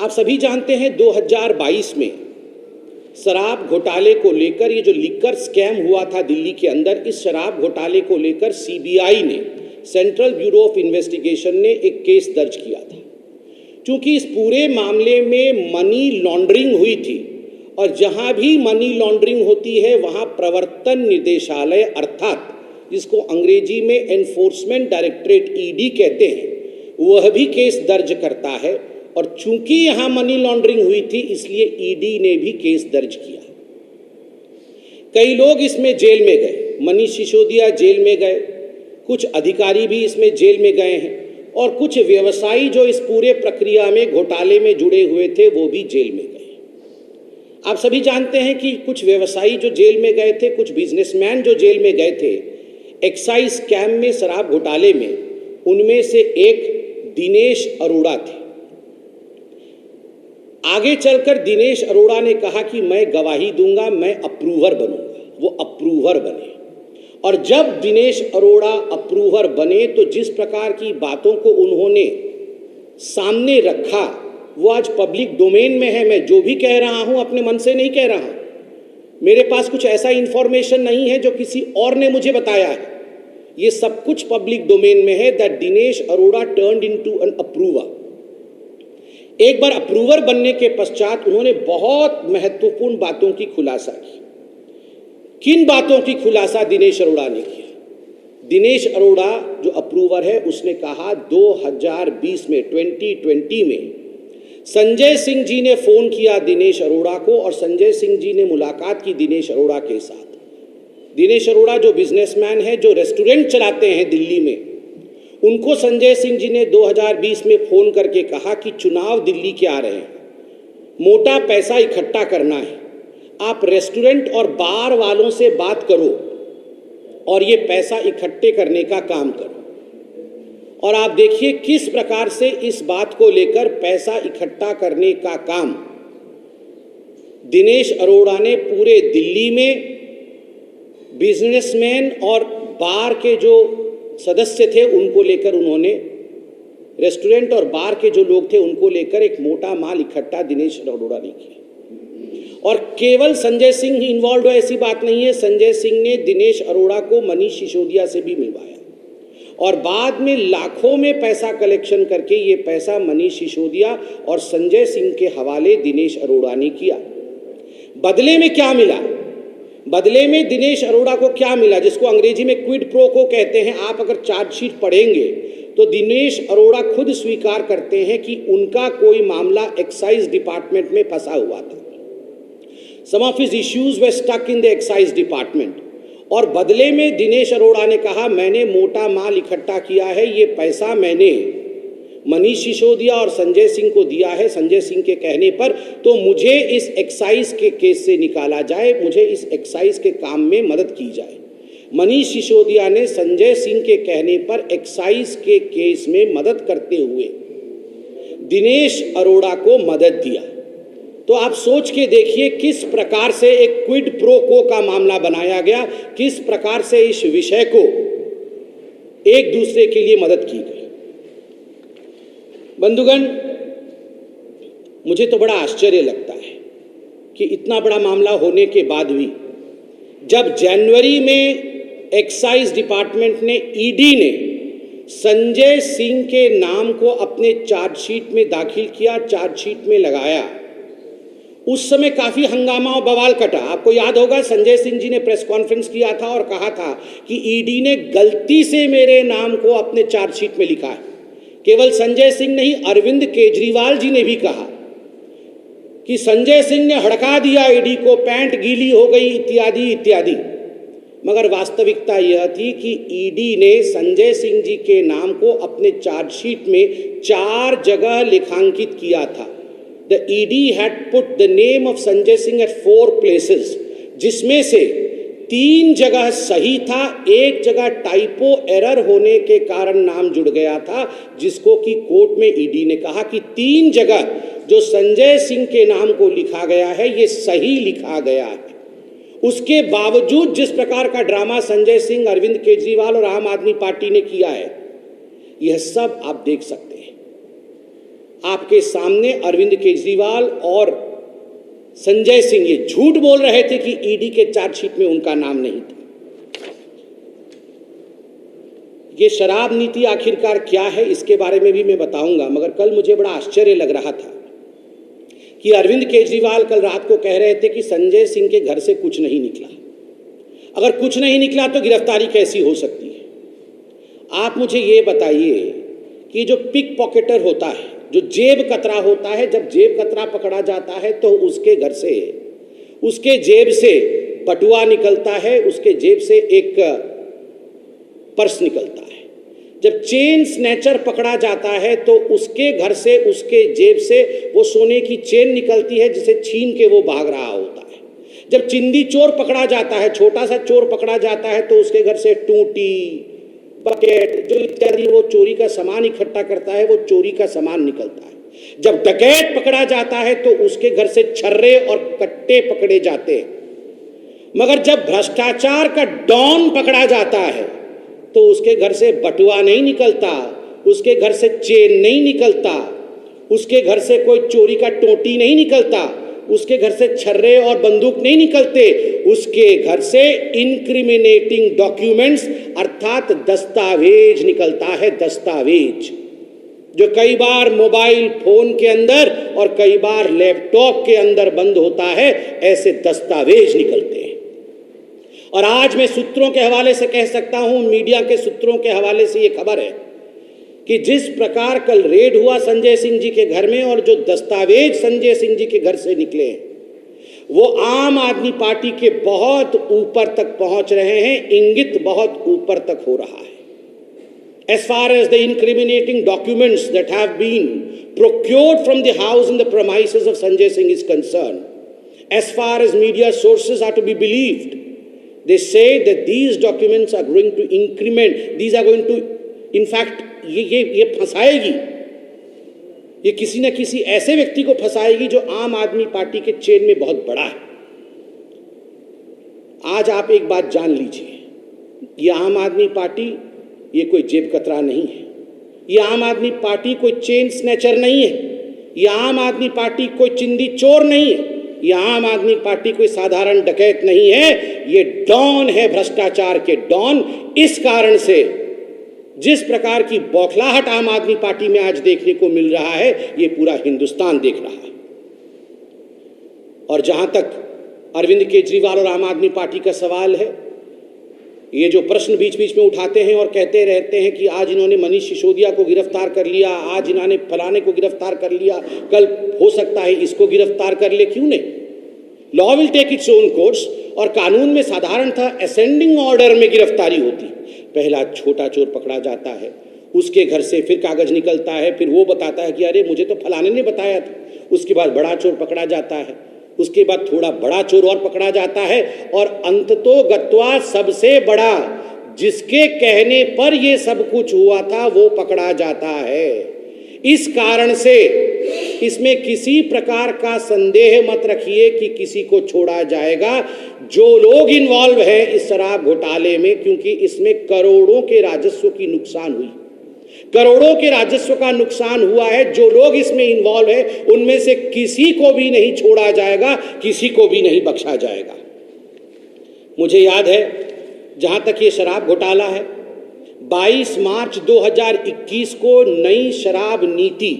आप सभी जानते हैं 2022 में शराब घोटाले को लेकर, ये जो लिकर स्कैम हुआ था दिल्ली के अंदर, इस शराब घोटाले को लेकर सीबीआई ने, सेंट्रल ब्यूरो ऑफ इन्वेस्टिगेशन ने एक केस दर्ज किया था। क्योंकि इस पूरे मामले में मनी लॉन्ड्रिंग हुई थी और जहां भी मनी लॉन्ड्रिंग होती है वहां प्रवर्तन निदेशालय अर्थात जिसको अंग्रेजी में एनफोर्समेंट डायरेक्टरेट ईडी कहते हैं, वह भी केस दर्ज करता है। और चूंकि यहां मनी लॉन्ड्रिंग हुई थी इसलिए ईडी ने भी केस दर्ज किया। कई लोग इसमें जेल में गए, मनीष सिसोदिया जेल में गए, कुछ अधिकारी भी इसमें जेल में गए हैं और कुछ व्यवसायी जो इस पूरे प्रक्रिया में घोटाले में जुड़े हुए थे वो भी जेल में गए। आप सभी जानते हैं कि कुछ व्यवसायी जो जेल में गए थे, कुछ बिजनेसमैन जो जेल में गए थे एक्साइज स्कैम में, शराब घोटाले में, उनमें से एक दिनेश अरोड़ा थे। आगे चलकर दिनेश अरोड़ा ने कहा कि मैं गवाही दूंगा, मैं अप्रूवर बनूंगा। वो अप्रूवर बने और जब दिनेश अरोड़ा अप्रूवर बने तो जिस प्रकार की बातों को उन्होंने सामने रखा वो आज पब्लिक डोमेन में है। मैं जो भी कह रहा हूं अपने मन से नहीं कह रहा, मेरे पास कुछ ऐसा इंफॉर्मेशन नहीं है जो किसी और ने मुझे बताया है। ये सब कुछ पब्लिक डोमेन में है that Dinesh Arora turned into an approver. एक बार अप्रूवर बनने के पश्चात उन्होंने बहुत महत्वपूर्ण बातों की खुलासा की। किन बातों की खुलासा दिनेश अरोड़ा ने किया? दिनेश अरोड़ा जो अप्रूवर है उसने कहा 2020 में 2020 में संजय सिंह जी ने फोन किया दिनेश अरोड़ा को और संजय सिंह जी ने मुलाकात की दिनेश अरोड़ा के साथ। दिनेश अरोड़ा जो बिजनेसमैन है, जो रेस्टोरेंट चलाते हैं दिल्ली में, उनको संजय सिंह जी ने 2020 में फोन करके कहा कि चुनाव दिल्ली के आ रहे हैं, मोटा पैसा इकट्ठा करना है, आप रेस्टोरेंट और बार वालों से बात करो और ये पैसा इकट्ठे करने का काम करो। और आप देखिए किस प्रकार से इस बात को लेकर पैसा इकट्ठा करने का काम दिनेश अरोड़ा ने पूरे दिल्ली में बिजनेसमैन और बार के जो सदस्य थे उनको लेकर, उन्होंने रेस्टोरेंट और बार के जो लोग थे उनको लेकर एक मोटा माल इकट्ठा दिनेश अरोड़ा ने किया। और केवल संजय सिंह ही इन्वॉल्व है ऐसी बात नहीं है। संजय सिंह ने दिनेश अरोड़ा को मनीष सिसोदिया से भी मिलवाया और बाद में लाखों में पैसा कलेक्शन करके ये पैसा मनीष सिसोदिया और संजय सिंह के हवाले दिनेश अरोड़ा ने किया। बदले में क्या मिला? बदले में दिनेश अरोड़ा को क्या मिला, जिसको अंग्रेजी में क्विड प्रो को कहते हैं। आप अगर चार्जशीट पढ़ेंगे तो दिनेश अरोड़ा खुद स्वीकार करते हैं कि उनका कोई मामला एक्साइज डिपार्टमेंट में फंसा हुआ था। Some of his issues were stuck in the excise department. और बदले में दिनेश अरोड़ा ने कहा मैंने मोटा माल इकट्ठा किया है, ये पैसा मैंने मनीष सिसोदिया और संजय सिंह को दिया है संजय सिंह के कहने पर, तो मुझे इस एक्साइज के केस से निकाला जाए, मुझे इस एक्साइज के काम में मदद की जाए। मनीष सिसोदिया ने संजय सिंह के कहने पर एक्साइज के केस में मदद करते हुए दिनेश अरोड़ा को मदद दिया। तो आप सोच के देखिए किस प्रकार से एक क्विड प्रो को का मामला बनाया गया, किस प्रकार से इस विषय को एक दूसरे के लिए मदद की गई। बंधुगण, मुझे तो बड़ा आश्चर्य लगता है कि इतना बड़ा मामला होने के बाद भी जब जनवरी में एक्साइज डिपार्टमेंट ने, ईडी ने संजय सिंह के नाम को अपने चार्जशीट में दाखिल किया, चार्जशीट में लगाया, उस समय काफी हंगामा और बवाल कटा। आपको याद होगा संजय सिंह जी ने प्रेस कॉन्फ्रेंस किया था और कहा था कि ईडी ने गलती से मेरे नाम को अपने चार्जशीट में लिखा है। केवल संजय सिंह नहीं, अरविंद केजरीवाल जी ने भी कहा कि संजय सिंह ने हड़का दिया ईडी को, पैंट गीली हो गई इत्यादि इत्यादि। मगर वास्तविकता यह थी कि ईडी ने संजय सिंह जी के नाम को अपने चार्जशीट में 4 जगह लिखांकित किया था। The ED had put the name of Sanjay Singh at 4 places, जिसमें से 3 जगह सही था, 1 जगह टाइपो एरर होने के कारण नाम जुड़ गया था, जिसको कि कोर्ट में ईडी ने कहा कि 3 जगह जो संजय सिंह के नाम को लिखा गया है ये सही लिखा गया है। उसके बावजूद जिस प्रकार का ड्रामा संजय सिंह, अरविंद केजरीवाल और आम आदमी पार्टी ने किया है, यह सब आप देख सकते हैं। आपके सामने अरविंद केजरीवाल और संजय सिंह ये झूठ बोल रहे थे कि ईडी के चार्जशीट में उनका नाम नहीं था। ये शराब नीति आखिरकार क्या है इसके बारे में भी मैं बताऊंगा, मगर कल मुझे बड़ा आश्चर्य लग रहा था कि अरविंद केजरीवाल कल रात को कह रहे थे कि संजय सिंह के घर से कुछ नहीं निकला। अगर कुछ नहीं निकला तो गिरफ्तारी कैसी हो सकती है? आप मुझे ये बताइए कि जो पिक पॉकेटर होता है, जो जेब कतरा होता है, जब जेब कतरा पकड़ा जाता है तो उसके घर से, उसके जेब से बटुआ निकलता है, उसके जेब से एक पर्स निकलता है। जब चेन स्नैचर पकड़ा जाता है तो उसके घर से, उसके जेब से वो सोने की चेन निकलती है जिसे छीन के वो भाग रहा होता है। जब चिंदी चोर पकड़ा जाता है, छोटा सा चोर पकड़ा जाता है तो उसके घर से टूटी, बकेट, जो इत्यादि वो चोरी का सामान इकट्ठा करता है, वो चोरी का सामान निकलता है। जब डकैत पकड़ा जाता है तो उसके घर से छर्रे और कट्टे पकड़े जाते हैं। मगर जब भ्रष्टाचार का डॉन पकड़ा जाता है तो उसके घर से बटुआ नहीं निकलता, उसके घर से चेन नहीं निकलता, उसके घर से कोई चोरी का टोटी नहीं निकलता, उसके घर से छर्रे और बंदूक नहीं निकलते, उसके घर से इंक्रिमिनेटिंग डॉक्यूमेंट्स अर्थात दस्तावेज निकलता है। दस्तावेज जो कई बार मोबाइल फोन के अंदर और कई बार लैपटॉप के अंदर बंद होता है, ऐसे दस्तावेज निकलते हैं। और आज मैं सूत्रों के हवाले से कह सकता हूं, मीडिया के सूत्रों के हवाले से ये खबर है कि जिस प्रकार कल रेड हुआ संजय सिंह जी के घर में और जो दस्तावेज संजय सिंह जी के घर से निकले हैं, वो आम आदमी पार्टी के बहुत ऊपर तक पहुंच रहे हैं, इंगित बहुत ऊपर तक हो रहा है। As far as the incriminating documents that have been procured from the house and the premises of Sanjay Singh is concerned, as far as media sources are to be believed, they say that these documents are going to increment, these are going to, in fact, ये फंसाएगी, ये किसी न किसी ऐसे व्यक्ति को फंसाएगी जो आम आदमी पार्टी के चेन में बहुत बड़ा है। आज आप एक बात जान लीजिए, ये आम आदमी पार्टी ये कोई जेब कतरा नहीं है, ये आम आदमी पार्टी कोई चेन स्नैचर नहीं है, ये आम आदमी पार्टी कोई चिंदी चोर नहीं है, ये आम आदमी पार्टी कोई साधारण डकैत नहीं है, ये डॉन है, भ्रष्टाचार के डॉन। इस कारण से जिस प्रकार की बौखलाहट आम आदमी पार्टी में आज देखने को मिल रहा है, ये पूरा हिंदुस्तान देख रहा है। और जहां तक अरविंद केजरीवाल और आम आदमी पार्टी का सवाल है, ये जो प्रश्न बीच बीच में उठाते हैं और कहते रहते हैं कि आज इन्होंने मनीष सिसोदिया को गिरफ्तार कर लिया, आज इन्होंने फलाने को गिरफ्तार कर लिया, कल हो सकता है इसको गिरफ्तार कर ले, क्यों नहीं? Law will take its own course. और कानून में साधारणतः असेंडिंग ऑर्डर में गिरफ्तारी होती। पहला छोटा चोर पकड़ा जाता है, उसके घर से फिर कागज निकलता है, फिर वो बताता है कि अरे मुझे तो फलाने ने बताया था। उसके बाद बड़ा चोर पकड़ा जाता है, उसके बाद थोड़ा बड़ा चोर और पकड़ा जाता है, और अंततोगत्वा सबसे बड़ा जिसके कहने पर ये सब कुछ हुआ था वो पकड़ा जाता है। इस कारण से इसमें किसी प्रकार का संदेह मत रखिए कि किसी को छोड़ा जाएगा। जो लोग इन्वॉल्व हैं इस शराब घोटाले में, क्योंकि इसमें करोड़ों के राजस्व की नुकसान हुई, करोड़ों के राजस्व का नुकसान हुआ है। जो लोग इसमें इन्वॉल्व है उनमें से किसी को भी नहीं छोड़ा जाएगा, किसी को भी नहीं बख्शा जाएगा। मुझे याद है, जहां तक ये शराब घोटाला है, 22 मार्च 2021 को नई शराब नीति,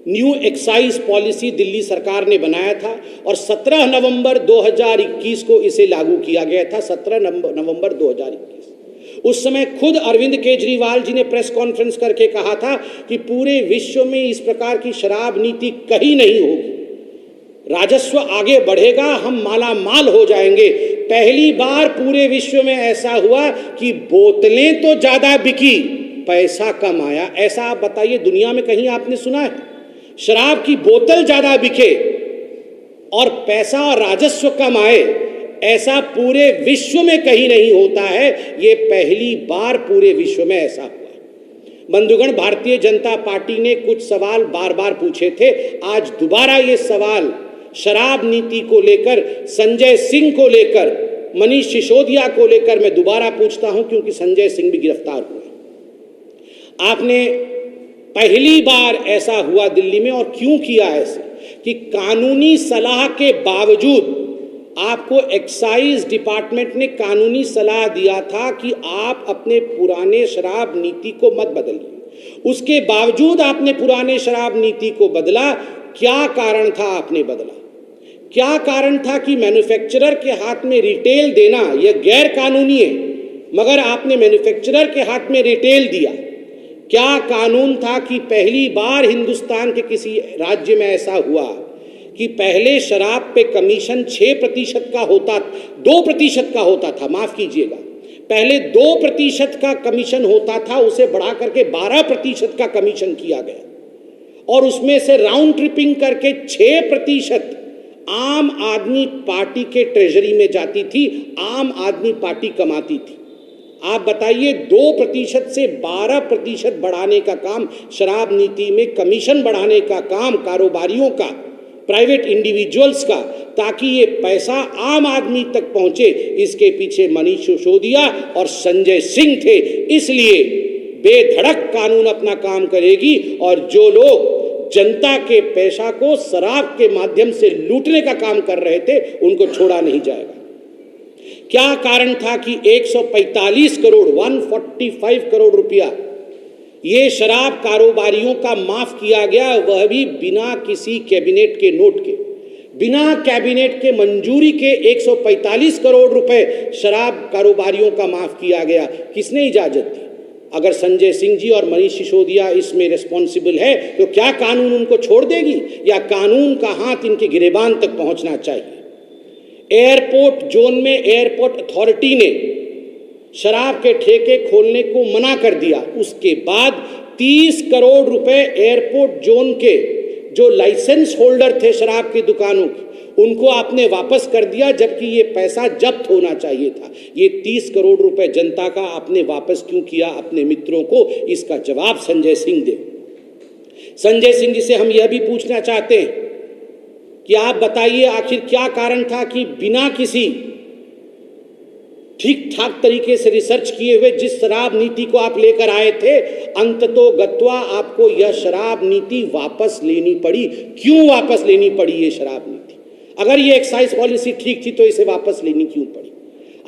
न्यू एक्साइज पॉलिसी दिल्ली सरकार ने बनाया था और 17 नवंबर 2021 को इसे लागू किया गया था। 17 नवंबर 2021। उस समय खुद अरविंद केजरीवाल जी ने प्रेस कॉन्फ्रेंस करके कहा था कि पूरे विश्व में इस प्रकार की शराब नीति कहीं नहीं होगी, राजस्व आगे बढ़ेगा, हम माला माल हो जाएंगे। पहली बार पूरे विश्व में ऐसा हुआ कि बोतलें तो ज्यादा बिकी, पैसा कम आया। ऐसा आप बताइए, दुनिया में कहीं आपने सुना है? शराब की बोतल ज्यादा बिके और पैसा और राजस्व कम आए, ऐसा पूरे विश्व में कहीं नहीं होता है। ये पहली बार पूरे विश्व में ऐसा हुआ। बंधुगण, भारतीय जनता पार्टी ने कुछ सवाल बार बार पूछे थे। आज दोबारा ये सवाल शराब नीति को लेकर, संजय सिंह को लेकर, मनीष सिसोदिया को लेकर मैं दोबारा पूछता हूं, क्योंकि संजय सिंह भी गिरफ्तार हुए। आपने पहली बार ऐसा हुआ दिल्ली में। और क्यों किया ऐसे कि कानूनी सलाह के बावजूद आपको एक्साइज डिपार्टमेंट ने कानूनी सलाह दिया था कि आप अपने पुराने शराब नीति को मत बदलिए, उसके बावजूद आपने पुराने शराब नीति को बदला। क्या कारण था आपने बदला? क्या कारण था कि मैन्युफैक्चरर के हाथ में रिटेल देना यह गैर कानूनी है, मगर आपने मैन्युफैक्चरर के हाथ में रिटेल दिया? क्या कानून था कि पहली बार हिंदुस्तान के किसी राज्य में ऐसा हुआ कि पहले शराब पे कमीशन 6% का होता, 2% का होता था, माफ कीजिएगा, पहले 2% का कमीशन होता था, उसे बढ़ा करके 12% का कमीशन किया गया और उसमें से राउंड ट्रिपिंग करके 6% आम आदमी पार्टी के ट्रेजरी में जाती थी, आम आदमी पार्टी कमाती थी। आप बताइए, 2% से 12% बढ़ाने का काम, शराब नीति में कमीशन बढ़ाने का काम कारोबारियों का, प्राइवेट इंडिविजुअल्स का, ताकि ये पैसा आम आदमी तक पहुंचे, इसके पीछे मनीष सिसोदिया और संजय सिंह थे। इसलिए बेधड़क कानून अपना काम करेगी और जो लोग जनता के पैसा को शराब के माध्यम से लूटने का काम कर रहे थे उनको छोड़ा नहीं जाएगा। क्या कारण था कि 145 करोड़ 145 करोड़ रुपया ये शराब कारोबारियों का माफ किया गया, वह भी बिना किसी कैबिनेट के नोट के, बिना कैबिनेट के मंजूरी के 145 करोड़ रुपए शराब कारोबारियों का माफ किया गया। किसने इजाजत दी? अगर संजय सिंह जी और मनीष सिसोदिया इसमें रिस्पॉन्सिबल है तो क्या कानून उनको छोड़ देगी या कानून का हाथ इनके गिरेबान तक पहुंचना चाहिए? एयरपोर्ट जोन में एयरपोर्ट अथॉरिटी ने शराब के ठेके खोलने को मना कर दिया, उसके बाद 30 करोड़ रुपए एयरपोर्ट जोन के जो लाइसेंस होल्डर थे शराब की दुकानों की, उनको आपने वापस कर दिया, जबकि ये पैसा जब्त होना चाहिए था। ये 30 करोड़ रुपए जनता का आपने वापस क्यों किया अपने मित्रों को? इसका जवाब संजय सिंह दे। संजय सिंह जी से हम यह भी पूछना चाहते हैं कि आप बताइए, आखिर क्या कारण था कि बिना किसी ठीक ठाक तरीके से रिसर्च किए हुए जिस शराब नीति को आप लेकर आए थे, अंततोगत्वा आपको यह शराब नीति वापस लेनी पड़ी? क्यों वापस लेनी पड़ी ये शराब नीति? अगर ये एक्साइज पॉलिसी ठीक थी तो इसे वापस लेनी क्यों पड़ी?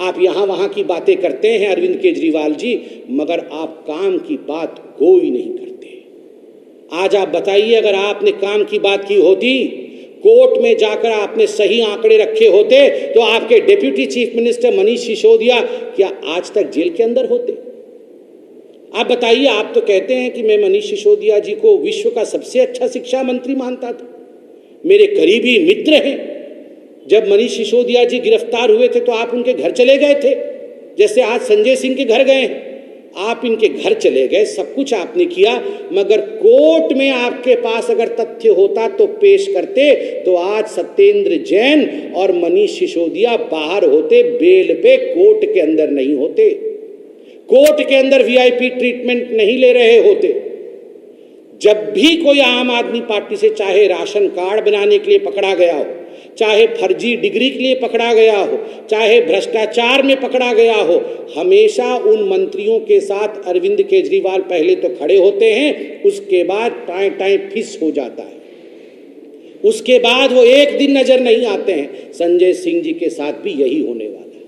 आप यहां वहां की बातें करते हैं अरविंद केजरीवाल जी, मगर आप काम की बात कोई नहीं करते। आज आप बताइए, अगर आपने काम की बात की होती, कोर्ट में जाकर आपने सही आंकड़े रखे होते, तो आपके deputy chief minister Manish Sisodia क्या आज तक जेल के अंदर होते? आप बताइए, आप तो कहते हैं कि मैं मनीष सिसोदिया जी को विश्व का सबसे अच्छा शिक्षा मंत्री मानता था, मेरे करीबी मित्र हैं। जब मनीष सिसोदिया जी गिरफ्तार हुए थे तो आप उनके घर चले गए थे, जैसे आज संजय सिंह के घर गए हैं। आप इनके घर चले गए, सब कुछ आपने किया, मगर कोर्ट में आपके पास अगर तथ्य होता तो पेश करते, तो आज सत्येंद्र जैन और मनीष सिसोदिया बाहर होते बेल पे, कोर्ट के अंदर नहीं होते, कोर्ट के अंदर वीआईपी ट्रीटमेंट नहीं ले रहे होते। जब भी कोई आम आदमी पार्टी से चाहे राशन कार्ड बनाने के लिए पकड़ा गया हो, चाहे फर्जी डिग्री के लिए पकड़ा गया हो, चाहे भ्रष्टाचार में पकड़ा गया हो, हमेशा उन मंत्रियों के साथ अरविंद केजरीवाल पहले तो खड़े होते हैं, उसके बाद टाइम टाइम फिस हो जाता है, उसके बाद वो एक दिन नजर नहीं आते हैं। संजय सिंह जी के साथ भी यही होने वाला है,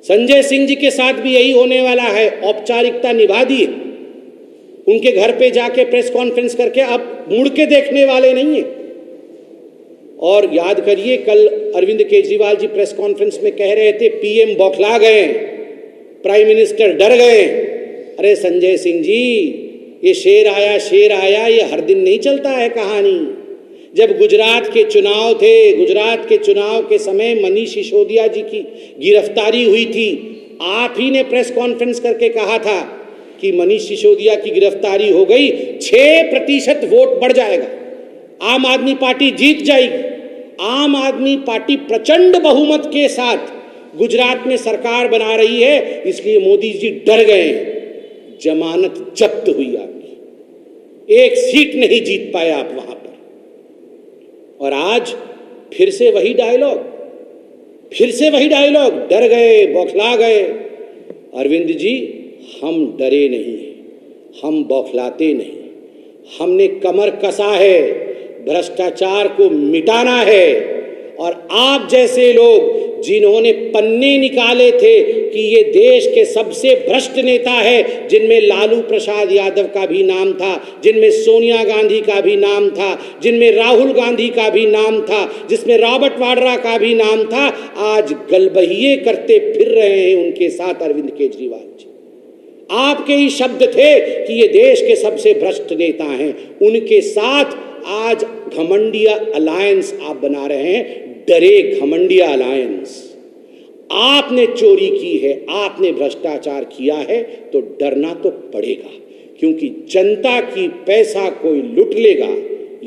संजय सिंह जी के साथ भी यही होने वाला है। औपचारिकता निभा दी, उनके घर पे जाके प्रेस कॉन्फ्रेंस करके अब मुड़ के देखने वाले नहीं है। और याद करिए, कल अरविंद केजरीवाल जी प्रेस कॉन्फ्रेंस में कह रहे थे पीएम बौखला गए, प्राइम मिनिस्टर डर गए। अरे संजय सिंह जी, ये शेर आया ये हर दिन नहीं चलता है कहानी। जब गुजरात के चुनाव थे, गुजरात के चुनाव के समय मनीष सिसोदिया जी की गिरफ्तारी हुई थी, आप ही ने प्रेस कॉन्फ्रेंस करके कहा था कि मनीष सिसोदिया की गिरफ्तारी हो गई, 6% वोट बढ़ जाएगा, आम आदमी पार्टी जीत जाएगी। आम आदमी पार्टी प्रचंड बहुमत के साथ गुजरात में सरकार बना रही है, इसलिए मोदी जी डर गए, जमानत जब्त हुई आपकी, एक सीट नहीं जीत पाए आप वहां पर। और आज फिर से वही डायलॉग, डर गए, बौखला गए। अरविंद जी, हम डरे नहीं, हम बौखलाते नहीं, हमने कमर कसा है, भ्रष्टाचार को मिटाना है। और आप जैसे लोग जिन्होंने पन्ने निकाले थे कि ये देश के सबसे भ्रष्ट नेता है, जिनमें लालू प्रसाद यादव का भी नाम था, जिनमें सोनिया गांधी का भी नाम था, जिनमें राहुल गांधी का भी नाम था, जिसमें रॉबर्ट वाड्रा का भी नाम था, आज गलबहिये करते फिर रहे हैं उनके साथ अरविंद केजरीवाल जी। आपके ही शब्द थे कि ये देश के सबसे भ्रष्ट नेता हैं, उनके साथ आज घमंडिया अलायंस आप बना रहे हैं, डरे घमंडिया अलायंस। आपने चोरी की है, आपने भ्रष्टाचार किया है, तो डरना तो पड़ेगा, क्योंकि जनता की पैसा कोई लूट लेगा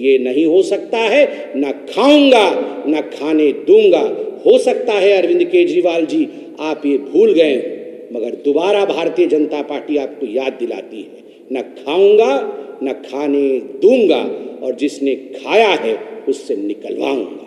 ये नहीं हो सकता है। ना खाऊंगा ना खाने दूंगा। हो सकता है अरविंद केजरीवाल जी आप ये भूल गए, मगर दोबारा भारतीय जनता पार्टी आपको याद दिलाती है, न खाऊंगा न खाने दूंगा, और जिसने खाया है उससे निकलवाऊंगा।